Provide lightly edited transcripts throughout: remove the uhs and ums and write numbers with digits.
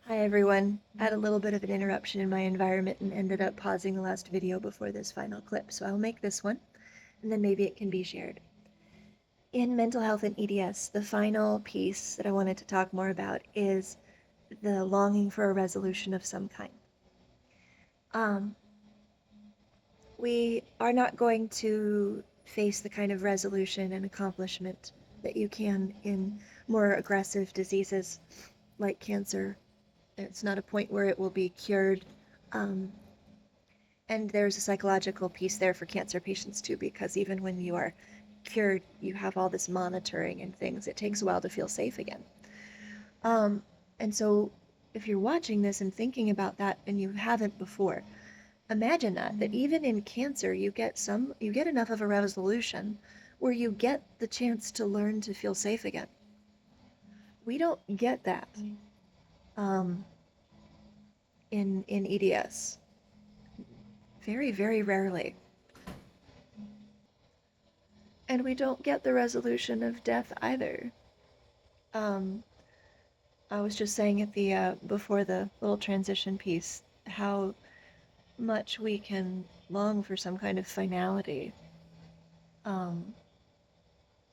Hi everyone. I had a little bit of an interruption in my environment and ended up pausing the last video before this final clip, so I'll make this one, and then maybe it can be shared. In mental health and EDS, the final piece that I wanted to talk more about is the longing for a resolution of some kind. Um, we are not going to face the kind of resolution and accomplishment that you can in more aggressive diseases like cancer. It's not a point where it will be cured. Um, And there's a psychological piece there for cancer patients too, because even when you are cured, you have all this monitoring and things. It takes a while to feel safe again. Um, and so if you're watching this and thinking about that and you haven't before, imagine that even in cancer, you get enough of a resolution where you get the chance to learn to feel safe again. We don't get that um, in EDS. Very, very rarely. And we don't get the resolution of death either. Um, I was just saying at the before the little transition piece how much we can long for some kind of finality, um,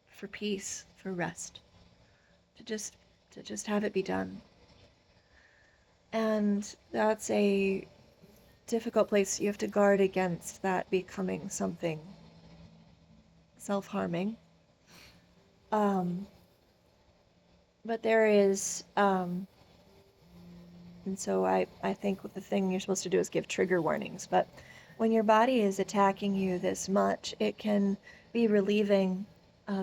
for peace, for rest, to just have it be done. And that's a difficult place. You have to guard against that becoming something self-harming. Um, but there is and so I think the thing you're supposed to do is give trigger warnings. But when your body is attacking you this much, it can be relieving.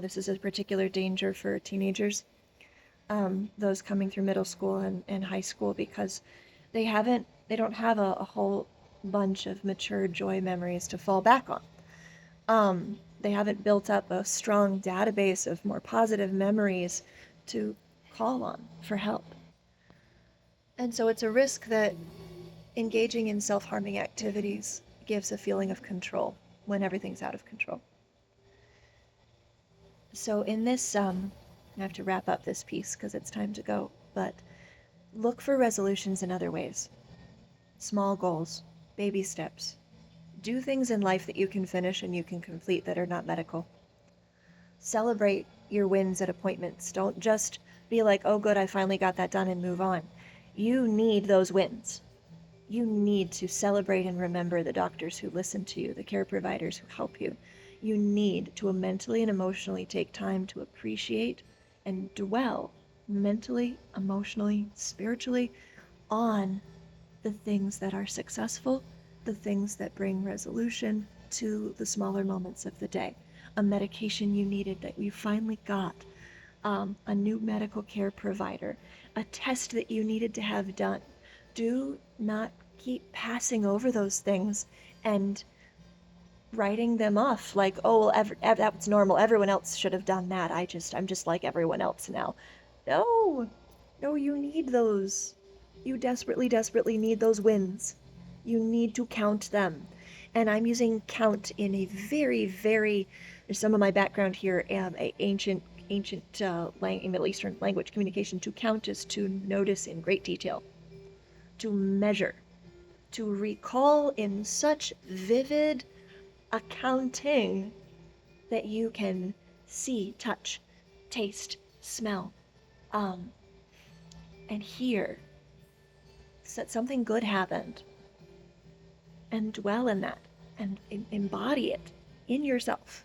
This is a particular danger for teenagers, those coming through middle school and high school, because they don't have a whole bunch of mature joy memories to fall back on. They haven't built up a strong database of more positive memories to call on for help. And so it's a risk that engaging in self-harming activities gives a feeling of control when everything's out of control. So in this, I have to wrap up this piece because it's time to go, but look for resolutions in other ways. Small goals, baby steps. Do things in life that you can finish and you can complete that are not medical. Celebrate your wins at appointments. Don't just be like, oh good, I finally got that done, and move on. You need those wins. You need to celebrate and remember the doctors who listen to you, the care providers who help you. You need to mentally and emotionally take time to appreciate and dwell mentally, emotionally, spiritually on the things that are successful, the things that bring resolution to the smaller moments of the day. A medication you needed that you finally got, a new medical care provider, a test that you needed to have done. Do not keep passing over those things and writing them off like, oh, well, that's normal. Everyone else should have done that. I'm just like everyone else now. No, no, you need those. You desperately, desperately need those wins. You need to count them. And I'm using count in a very, very, some of my background here, ancient Middle Eastern language communication. To count is to notice in great detail, to measure, to recall in such vivid accounting that you can see, touch, taste, smell, um, and hear that something good happened, and dwell in that and embody it in yourself.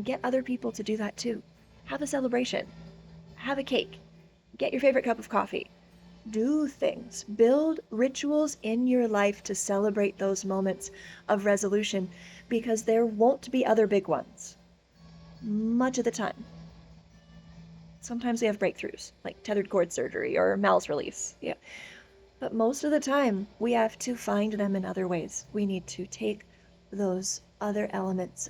Get other people to do that too. Have a celebration. Have a cake. Get your favorite cup of coffee. Do things. Build rituals in your life to celebrate those moments of resolution, because there won't be other big ones. Much of the time. Sometimes we have breakthroughs, like tethered cord surgery or Mal's release. Yeah. But most of the time, we have to find them in other ways. We need to take those other elements.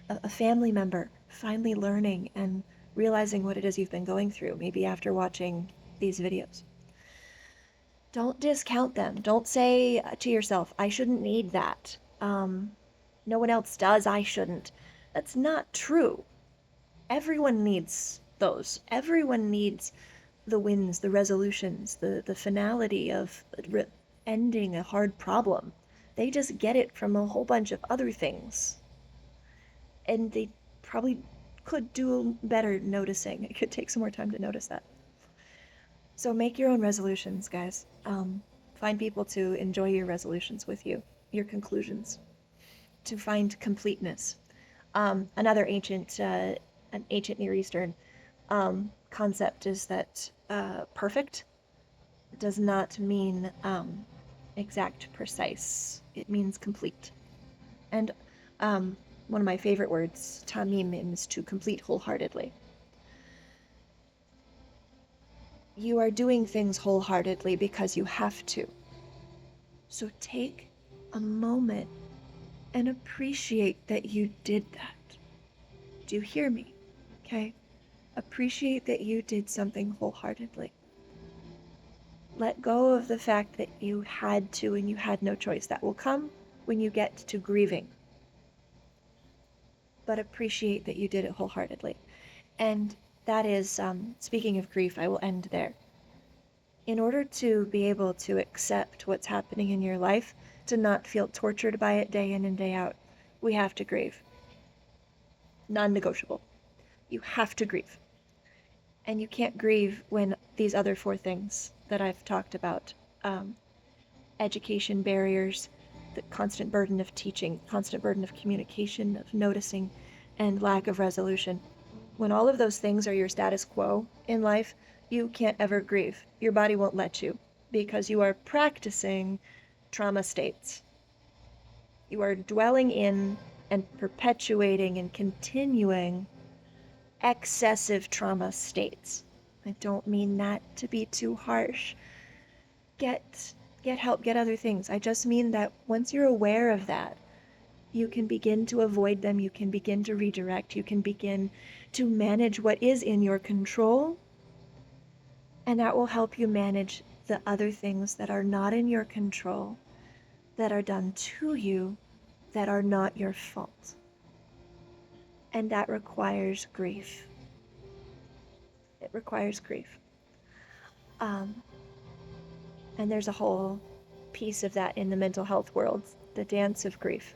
A family member finally learning and realizing what it is you've been going through, maybe after watching these videos. Don't discount them. Don't say to yourself, I shouldn't need that. No one else does, I shouldn't. That's not true. Everyone needs those. Everyone needs the wins, the resolutions, the finality of ending a hard problem. They just get it from a whole bunch of other things. And they probably could do better noticing. It could take some more time to notice that. So make your own resolutions, guys. Find people to enjoy your resolutions with you, your conclusions, to find completeness. Another an ancient Near Eastern concept is that perfect does not mean exact, precise. It means complete. And one of my favorite words, tamim, means to complete wholeheartedly. You are doing things wholeheartedly because you have to. So take a moment and appreciate that you did that. Do you hear me? Okay? Appreciate that you did something wholeheartedly. Let go of the fact that you had to and you had no choice. That will come when you get to grieving. But appreciate that you did it wholeheartedly. And that is, speaking of grief, I will end there. In order to be able to accept what's happening in your life, to not feel tortured by it day in and day out, we have to grieve. Non-negotiable. You have to grieve. And you can't grieve when these other 4 things that I've talked about, education barriers, the constant burden of teaching, constant burden of communication, of noticing, and lack of resolution. When all of those things are your status quo in life, you can't ever grieve. Your body won't let you because you are practicing trauma states. You are dwelling in and perpetuating and continuing excessive trauma states. I don't mean that to be too harsh. Get help, get other things. I just mean that once you're aware of that, you can begin to avoid them, you can begin to redirect, you can begin to manage what is in your control, and that will help you manage the other things that are not in your control, that are done to you, that are not your fault. And that requires grief. It requires grief. And there's a whole piece of that in the mental health world, the dance of grief,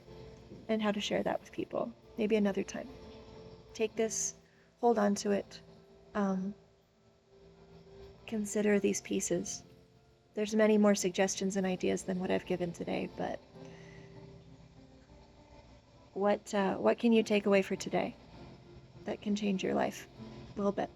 and how to share that with people. Maybe another time. Take this, hold on to it, consider these pieces. There's many more suggestions and ideas than what I've given today, but what can you take away for today that can change your life a little bit?